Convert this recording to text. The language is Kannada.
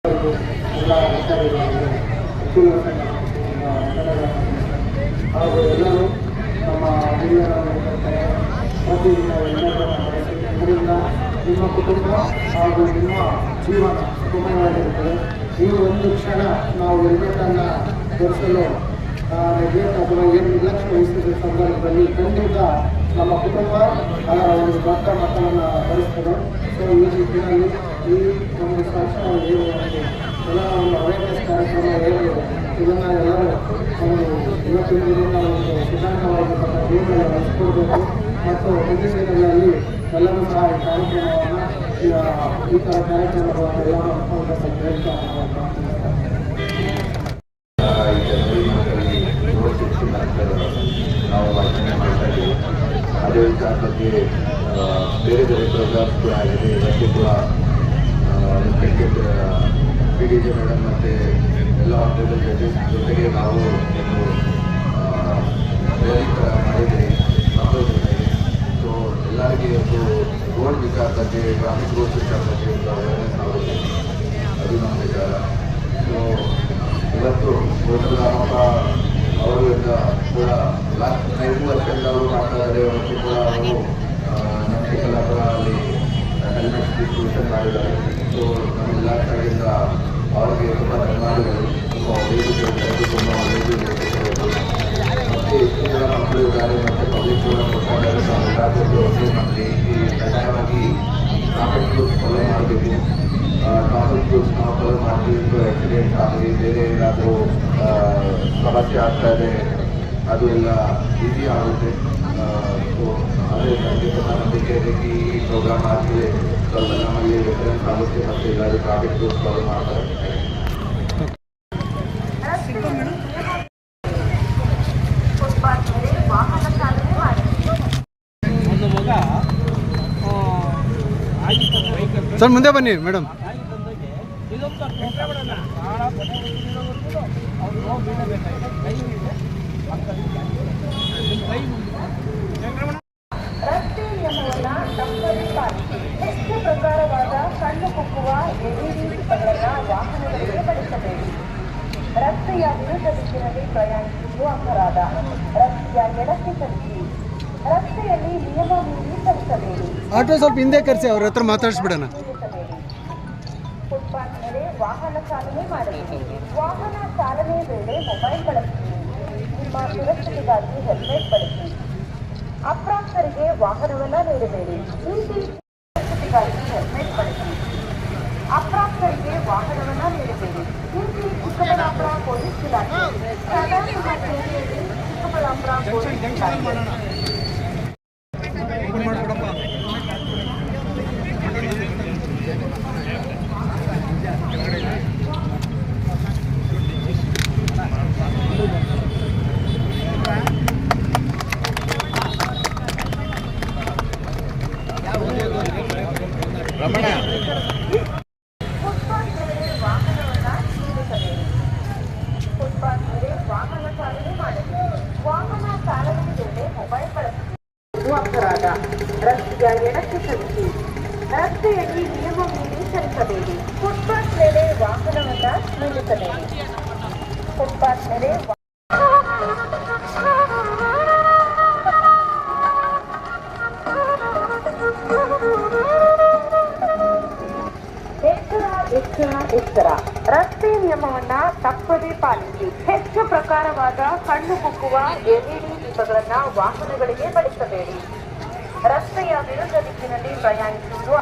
ಎಲ್ಲ ಹಾಗೂ ಎಲ್ಲರೂ ನಮ್ಮ ಹಿರಿಯರನ್ನು ಬರ್ತಾರೆ. ಪ್ರತಿದಿನ ಇದರಿಂದ ನಿಮ್ಮ ಕುಟುಂಬ ಹಾಗೂ ನಿಮ್ಮ ಜೀವನ ಸುಗಮವಾಗಿರುತ್ತದೆ. ಈ ಒಂದು ಕ್ಷಣ ನಾವು ಹೆಲ್ಮೆಟನ್ನು ಧರಿಸಲು ನೆಗ್ಲೆಕ್ಟ್ ಅಥವಾ ಏನು ನಿರ್ಲಕ್ಷ್ಯ ವಹಿಸಿದ ಸಂದರ್ಭದಲ್ಲಿ ಖಂಡಿತ ನಮ್ಮ ಕುಟುಂಬ ಅದರ ಒಂದು ದೊಡ್ಡ ಮಟ್ಟವನ್ನು ಭರಿಸ್ತದೆ. ಸೊ ಈ ನಿಟ್ಟಿನಲ್ಲಿ ಈ ಒಂದು ಸಂಸ್ಥೆ ಏನು ಎಲ್ಲ ಒಂದು ಅವೇರ್ನೆಸ್ ಕಾರ್ಯಕ್ರಮ ಹೇಗೆ ಇದನ್ನು ಎಲ್ಲರೂ ಒಂದು ಇವತ್ತಿನ ದಿನ ಒಂದು ಸಿದ್ಧಾಂತವಾಗಿರ್ತಕ್ಕ ಜೀವನ ನಡೆಸಿಕೊಡ್ಬೇಕು ಮತ್ತು ಮುಂದಿನ ದಿನಗಳಲ್ಲಿ ಎಲ್ಲರೂ ಸಹ ಈ ಕಾರ್ಯಕ್ರಮವನ್ನು ಈ ಥರ ಕಾರ್ಯಕ್ರಮಗಳನ್ನು ಎಲ್ಲರೂ ಅನ್ಕೊಂಡು ಹೇಳ್ತಾ ನಾವು ಆಚರಣೆ ಮಾಡ್ತಾ ಇದ್ದೀವಿ. ಅದೇ ಬಗ್ಗೆ ಬೇರೆ ಬೇರೆ ಪ್ರೋಗ್ರಾಮ್ಸ್ ಕೂಡ ಆಗಿದೆ. ಇವತ್ತು ಕೂಡ ರೆಸ್ಪೆಕ್ಟೆಡ್ PDJ ಮೇಡಮ್ ಮತ್ತು ಎಲ್ಲ ಆಫೀಸರ್ ಜಡ್ಜಸ್ ಜೊತೆಗೆ ನಾವು ಒಂದು ರ್ಯಾಲಿ ಥರ ಮಾಡಿದ್ದೀವಿ ನಮ್ಮ ಜೊತೆಗೆ. ಸೊ ಎಲ್ಲರಿಗೆ ಒಂದು ರೋಡ್ ವಿಚಾರ ಬಗ್ಗೆ, ಟ್ರಾಫಿಕ್ ರೂಲ್ಸ್ ವಿಚಾರ ಬಗ್ಗೆ ಒಂದು ಅವೇರ್ನೆಸ್ ಆಗುತ್ತೆ. ಅದು ನಮ್ಮ ವಿಚಾರ. ಸೊ ಇವತ್ತು ರಾಮಪ್ಪ ಅವರು ಕೂಡ ಲಾಸ್ಟ್ 5 ವರ್ಷದಿಂದ ಅವರು ಮಾಡ್ತಾ ಇದ್ದಾರೆ. ಇವತ್ತು ಕೂಡ ಅವರು ನಮ್ಮ ಚಿಕ್ಕಬಳ್ಳಾಪುರ ಅಲ್ಲಿ ಹೆಲ್ಮೆಟ್ ಡಿಸ್ಟ್ರಿಬ್ಯೂಷನ್ ಮಾಡಿದ್ದಾರೆ. ಸೊ ನಮ್ಮ ಇಲಾಖೆಯಿಂದ ಅವರಿಗೆ ತುಂಬ ಧನ್ಯವಾದಗಳು. ತುಂಬ ಒಳ್ಳೆಯದು ಕೇಳ್ತಾರೆ, ತುಂಬ ಒಳ್ಳೆಯದು ಹೇಳ್ತಿರೋದು. ಮತ್ತು ಎಷ್ಟು ಜನ ಮಕ್ಕಳು ಇದ್ದಾರೆ ಮತ್ತು ಪಬ್ಲಿಕ್ ಕೂಡ ಕೊಡ್ತಾರೆ. ನಾವು ಎಲ್ಲರಿಗೂ ಒಳ್ಳೆ ಮಾಡಿ ಈ ಕಡ್ಡಾಯವಾಗಿ ಟ್ರಾಫಿಕ್ ರೂಲ್ಸ್ ಫಾಲೋ ಮಾಡಬೇಕು. ಟ್ರಾಫಿಕ್ ರೂಲ್ಸ್ ನಾವು ಫಾಲೋ ಮಾಡ್ತಿದ್ದು ಆಕ್ಸಿಡೆಂಟ್ ಆಗಲಿ ಬೇರೆ ಏನಾದರೂ ಸಮಸ್ಯೆ ಆಗ್ತಾ ಇದೆ ಅದು ಎಲ್ಲ ಈಸಿ ಆಗುತ್ತೆ. ಸೊ ಅದೇ ಖಂಡಿತ ನಮಗೆ ಈ ಪ್ರೋಗ್ರಾಮ್ ಆದಮೇಲೆ ಸ್ವಲ್ಪ ನಮಗೆ ರೆಫರೆನ್ಸ್ ಆಗುತ್ತೆ ಮತ್ತು ಎಲ್ಲರೂ ಟ್ರಾಫಿಕ್ ರೂಲ್ಸ್ ಫಾಲೋ ಮಾಡ್ತಾರೆ. ಸರ್ ಮುಂದೆ ಬನ್ನಿ ಮೇಡಮ್. ರಸ್ತೆ ನಿಯಮವನ್ನು ತಪ್ಪದೇ ಪಾಲಿಸಿ. ಹೆಚ್ಚು ಪ್ರಕಾರವಾದ ಕಣ್ಣು ಕುಕ್ಕುವ LED ದೀಪಗಳನ್ನು ವಾಹನಗಳಿಗೆ ಬಳಸಬೇಡಿ. ರಸ್ತೆಯ ವಿರುದ್ಧ ದಿಕ್ಕಿನಲ್ಲಿ ಪ್ರಯಾಣಿಸುವುದು ಅಪರಾಧ. ರಸ್ತೆಯ ಎಡಕ್ಕೆ ಚಲಿಸಿ. ರಸ್ತೆಯಲ್ಲಿ ನಿಯಮ ಮೀರಿ ಚಲಿಸಬೇಡಿ. ಆಟೋ ಸ್ವಲ್ಪ ಹಿಂದೆ ಕರೆಸಿ, ಅವ್ರ ಹತ್ರ ಮಾತಾಡಿಸ್ಬಿಡೋಣ. ಫುಟ್ಪಾತ್ ಮೇಲೆ ವಾಹನ ಚಾಲನೆ ಮಾಡಬೇಡಿ. ವಾಹನ ಚಾಲನೆ ವೇಳೆ ಮೊಬೈಲ್ ಬಳಸಿ. ನಿಮ್ಮ ಸುರಕ್ಷತೆಗಾಗಿ ಹೆಲ್ಮೆಟ್ ಬಳಸಿ. ಅಪ್ರಾಪ್ತರಿಗೆ ವಾಹನವನ್ನ ನೀಡಬೇಡಿ. ಸುರಕ್ಷತೆಗಾಗಿ ಹೆಲ್ಮೆಟ್ ಬಳಸಿ. ಅಪ್ರಾಪ್ತರಿಗೆ ವಾಹನವನ್ನ ನೀಡಬೇಡಿ. ಚಿಕ್ಕಬಳ್ಳಾಪುರ ಪೊಲೀಸ್ ಇಲಾಖೆ ಚಿಕ್ಕಬಳ್ಳಾಪುರ ಪೊಲೀಸ್ ಇಲಾಖೆ ಅಪರಾಧ. ರಸ್ತೆಯ ಎಡಕ್ಕೆ ಚಲಿಸಿ. ರಸ್ತೆಯಲ್ಲಿ ನಿಯಮ ಮೀರಿ ಚಲಿಸಬೇಡಿ. ಫುಟ್ಪಾತ್ ಮೇಲೆ ವಾಹನವನ್ನ ನಿಲ್ಲಿಸಬೇಡಿ. ಫುಟ್ಪಾತ್ ಮೇಲೆ ಎಚ್ಚರ. ರಸ್ತೆ ನಿಯಮವನ್ನ ತಪ್ಪದೇ ಪಾಲಿಸಿ. ಹೆಚ್ಚು ಪ್ರಕಾರವಾದ ಕಣ್ಣು ಕುಕ್ಕುವ LED ದೀಪಗಳನ್ನು ವಾಹನಗಳಿಗೆ ಬಳಸಬೇಡಿ. ರಸ್ತೆಯ ವಿರುದ್ಧ ದಿಕ್ಕಿನಲ್ಲಿ ಪ್ರಯಾಣಿಸುವುದು